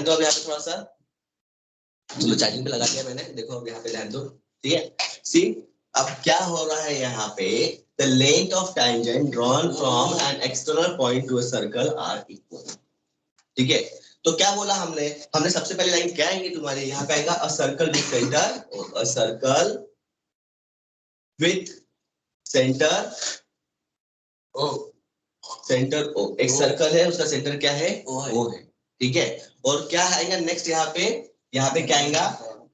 ध्यान दो अब यहाँ पे थोड़ा सा, चलो चार्जिंग पे लगा दिया मैंने, देखो अब यहाँ पे ध्यान दो, ठीक है। सी अब क्या हो रहा है यहाँ पे, the length of tangent drawn from an external point to a circle are equal, ठीक है। तो क्या बोला हमने, हमने सबसे पहले लाइन क्या आएंगे तुम्हारे यहाँ पे आएगा, a circle with centre, a circle with centre O, centre O, एक सर्कल है उसका सेंटर क्या है, ओ है, ठीक है। और क्या आएगा नेक्स्ट यहाँ पे क्या आएगा,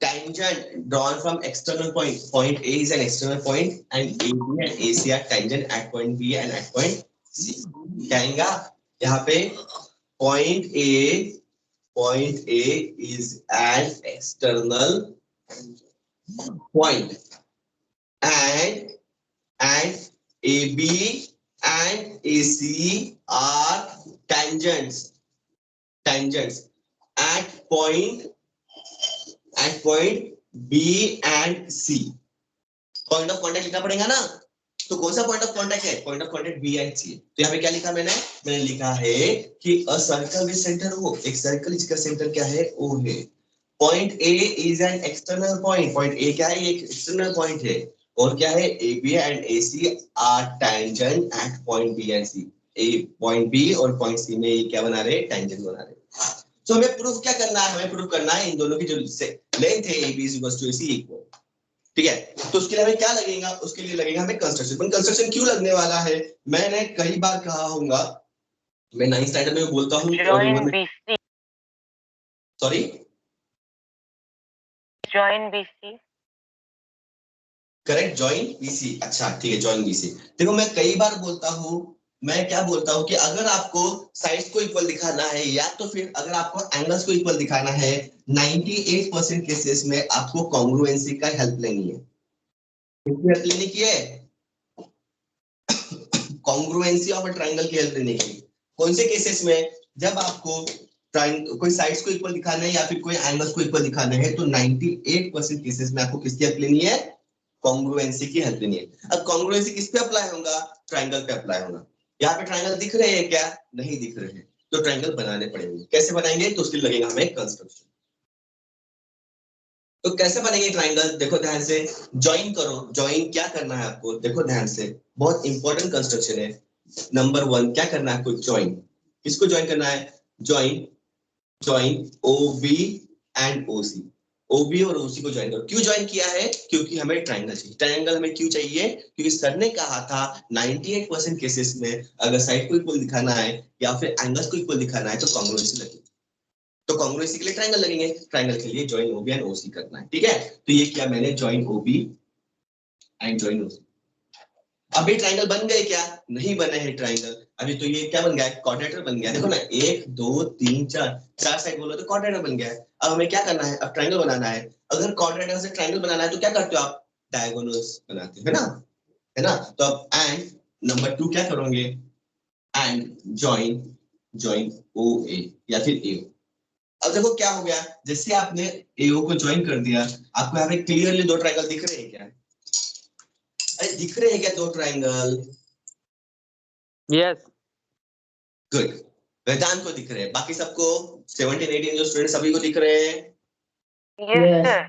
tangent drawn from external point, point A is an external point and AB and AC are tangent at point B and at point C, क्या आएगा यहाँ पे, point A is an external point and AB and AC are tangents at point B and C. Point of contact लिखना पड़ेगा ना, तो कौन सा पॉइंट ऑफ कांटेक्ट है, point of contact B and C। तो यहाँ पे क्या लिखा मैंने लिखा है कि अ सर्कल विद सेंटर O, एक सर्कल जिसका सेंटर क्या है, O है। Point A is an external point, point A क्या है, ये एक एक्सटर्नल पॉइंट है, और क्या है, AB and AC are tangent at point B and C। A point B और पॉइंट C में ये क्या बना रहे, टेंजेंट बना रहे। तो हमें प्रूफ क्या करना है, हमें प्रूफ करना है इन दोनों की जो लेंथ है AB equals to AC equal, ठीक है। तो उसके लिए हमें क्या लगेगा, उसके लिए लगेगा हमें कंस्ट्रक्शन। कंस्ट्रक्शन क्यों लगने वाला है, मैंने कई बार कहा होगा, मैं 9th स्टैंडर्ड में बोलता हूँ, sorry join BC, correct, join BC, अच्छा ठीक है, जॉइन BC। देखो मैं कई बार बोलता हूँ, मैं क्या बोलता हूँ कि अगर आपको साइड्स को इक्वल दिखाना है या तो फिर अगर आपको एंगल्स को इक्वल दिखाना है, 98% केसेस में आपको कॉन्ग्रुएंसी का हेल्प लेनी है। किसकी हेल्प लेने की है, कॉन्ग्रुएंसी ऑफ अ ट्रायंगल की हेल्प लेने की। कौन से केसेस में, जब आपको कोई साइड्स को इक्वल दिखाना है या फिर कोई एंगल्स को इक्वल दिखाना है, तो 98% केसेस में आपको किसकी हेल्प लेनी है, कॉन्ग्रुएंसी की हेल्प लेनी है। अब कॉन्ग्रुएंसी किस पे अप्लाई होगा, ट्रायंगल पे अप्लाई होगा। यहाँ पे ट्रायंगल दिख रहे हैं क्या, नहीं दिख रहे हैं, तो ट्रायंगल बनाने पड़ेंगे। कैसे बनाएंगे, तो उसके लिए लगेगा हमें कंस्ट्रक्शन। तो कैसे बनेंगे ट्रायंगल, देखो ध्यान से, ज्वाइन करो। ज्वाइन क्या करना है आपको, देखो ध्यान से, बहुत इंपॉर्टेंट कंस्ट्रक्शन है। नंबर 1 क्या करना है आपको, ज्वाइन। किसको ज्वाइन करना है, join OB and OC, OB और OC को ज्वाइन करो। क्यों ज्वाइन किया है, क्योंकि हमें ट्रायंगल चाहिए। ट्रायंगल हमें क्यों चाहिए, क्योंकि सर ने कहा था 98% केसेस में अगर साइड को इक्वल दिखाना है या फिर एंगल्स को इक्वल दिखाना है तो कॉन्ग्रुएंसी लगेगी। तो कॉन्ग्रुएंसी के लिए ट्रायंगल लगेंगे, ट्रायंगल के लिए ज्वाइन OB एंड OC करना है, ठीक है। तो ये किया मैंने, join OB and join OC। अभी ट्रायंगल बन गए क्या, नहीं बने हैं ट्रायंगल अभी। तो ये क्या बन गया है, क्वाड्रेटर बन गया। देखो ना, 1 2 3 4 साइड बोलो तो क्वाड्रेटर बन गया है। अब हमें क्या करना है, अब ट्रायंगल बनाना है। अगर क्वाड्रेटर से ट्रायंगल बनाना है तो क्या करते हो आप, डायगोनल्स बनाते हो, है ना। तो अब एंड नंबर 2 क्या करोगे, एंड ज्वाइन OA या फिर AO। अब देखो क्या हो गया, जैसे आपने AO को ज्वाइन कर दिया, आपको यहाँ पे क्लियरली 2 ट्रायंगल दिख रहे हैं क्या, अरे दिख रहे हैं क्या 2 ट्रायंगल, यस गुड। वेदांत को दिख रहे हैं, बाकी सबको 17 18 जो स्टूडेंट सभी को दिख रहे हैं, यस सर,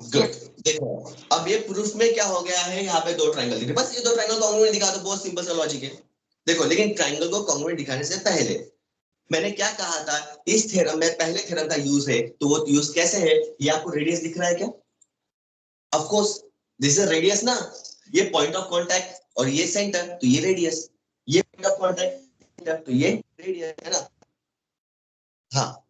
गुड। देखो अब ये प्रूफ में क्या हो गया है, यहाँ पे 2 ट्रायंगल दिख रहे हैं, बस ये 2 ट्रायंगल कॉन्ग्रुएंट दिखा दो, बहुत सिंपल सा लॉजिक है। देखो लेकिन ट्रायंगल को कॉन्ग्रुएंट दिखाने से पहले मैंने क्या कहा था, इस थ्योरम में पहले थ्योरम का यूज है, तो वो यूज कैसे है, ये आपको रेडियस दिख रहा है क्या, of course this is radius ना, ये पॉइंट ऑफ कांटेक्ट और ये सेंटर, तो ये रेडियस, ये पॉइंट ऑफ कांटेक्ट तो ये रेडियस है ना। हाँ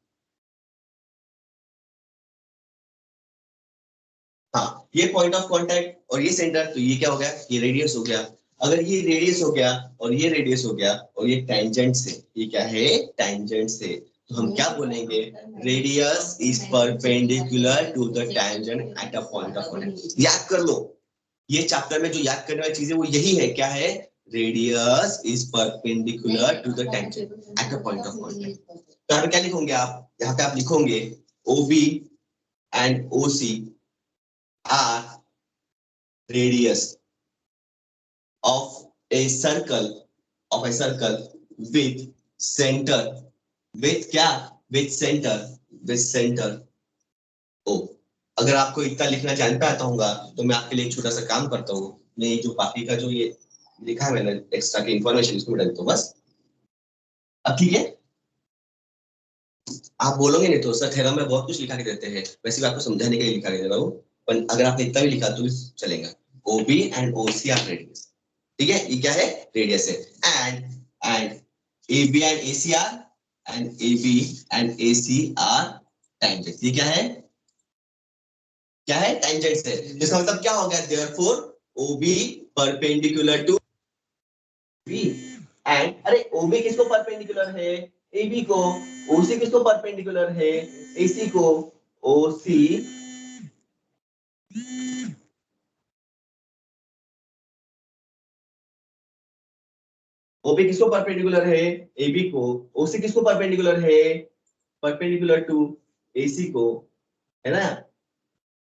हाँ, ये पॉइंट ऑफ कांटेक्ट और ये सेंटर, तो ये क्या हो गया, ये रेडियस हो गया। अगर ये रेडियस हो गया और ये रेडियस हो गया और ये टेंजेंट से, ये क्या है, टेंजेंट से, तो हम क्या बोलेंगे, radius is perpendicular to the tangent at a point of contact. याद कर लो, ये चैप्टर में जो याद करने वाली चीजें वो यही है, क्या है, radius is perpendicular to the tangent at a point of contact. तो यहाँ पे क्या लिखोगे आप, यहाँ पे आप लिखोगे OB and OC are radius of a circle with center, with क्या, विद सेंटर ओ। अगर आपको इतना लिखना जानता आता होगा तो मैं आपके लिए एक छोटा सा काम करता हूँ। मैं जो बाकी का जो ये लिखा है मैंने एक्स्ट्रा की इंफॉर्मेशन इसको डाल देता हूँ बस। अब ठीक है, आप बोलोगे नहीं तो सर थ्योरम में बहुत कुछ लिखा के देते हैं, वैसे भी आपको समझाने के लिए लिखा के दे रहा हूँ, पर अगर आपने इतना भी लिखा तो भी चलेगा। OB and OC are radius, ठीक है, ये क्या है, रेडियस है। And AB and AC are tangent. ये क्या है, क्या है, टेंजेंट है। इसका मतलब क्या हो गया, therefore OB perpendicular to B and, अरे OB किसको परपेंडिकुलर है, AB को। OC किसको परपेंडिकुलर है, AC को। OC OB किसको परपेंडिकुलर है, AB को। OC किसको परपेंडिकुलर है, परपेंडिकुलर टू AC को, है ना।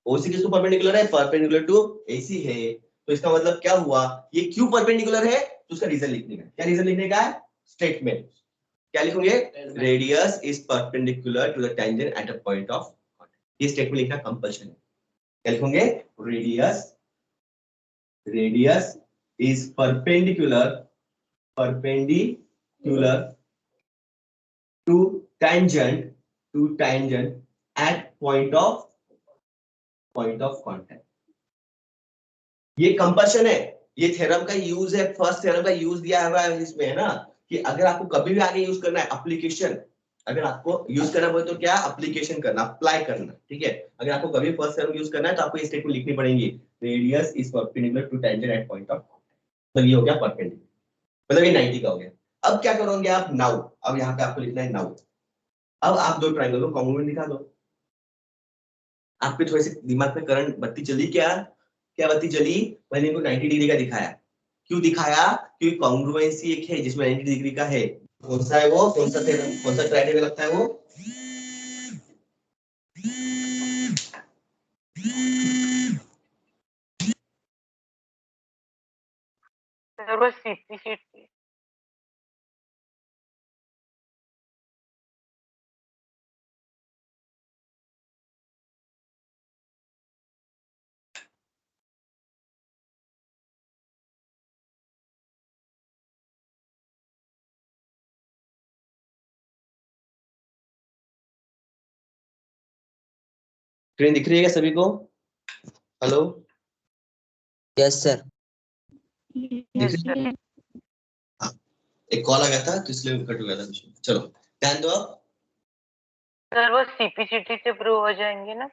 OC किसको परपेंडिकुलर है, परपेंडिकुलर टू AC है। तो इसका मतलब क्या हुआ, ये क्यों परपेंडिकुलर है, तो उसका रीजन लिखने का। क्या रीजन लिखने का है, स्टेटमेंट। क्या लिखोगे, radius is perpendicular to the tangent at a point of, ये स्टेटमेंट लिखना कंपल्शन है। क्या लिखोगे, radius is perpendicular to tangent at point of contact। ये कंपल्शन है, ये थ्योरम का यूज है, फर्स्ट थ्योरम का यूज दिया हुआ है इसमें, है ना, कि अगर आपको कभी भी आगे यूज करना है एप्लीकेशन, अगर आपको यूज करना हो तो क्या, एप्लीकेशन करना, अप्लाई करना, ठीक है। अगर आपको कभी फर्स्ट थ्योरम यूज करना है तो आपको ये स्टेटमेंट लिखनी पड़ेगी, radius is perpendicular to tangent at point of, मतलब ये हो गया परपेंडिकुलर, मतलब ये 90 का हो गया। अब क्या करोगे आप, नाउ, अब यहाँ पे आपको लिखना है नाउ। अब आप दो ट्रायंगल को कॉन्ग्रुएंट दिखा दो। आपके थोड़े से दिमाग में करंट बत्ती चली, क्या बत्ती चली, मैंने इनको 90 डिग्री का दिखाया। क्यों दिखाया, क्योंकि कॉन्ग्रुएंसी एक है जिसमें 90 डिग्री का है। कौन सा है वो, कौन सा ट्रायंगल लगता है वो, सर वो CPCT। स्क्रीन दिख रही है क्या सभी को, hello. Yes sir. Yes sir. हाँ, एक कॉल आ गया था तो इसलिए कट हो गया था। चलो ध्यान दो। सर वो CPCT से प्रूव हो जाएंगे ना।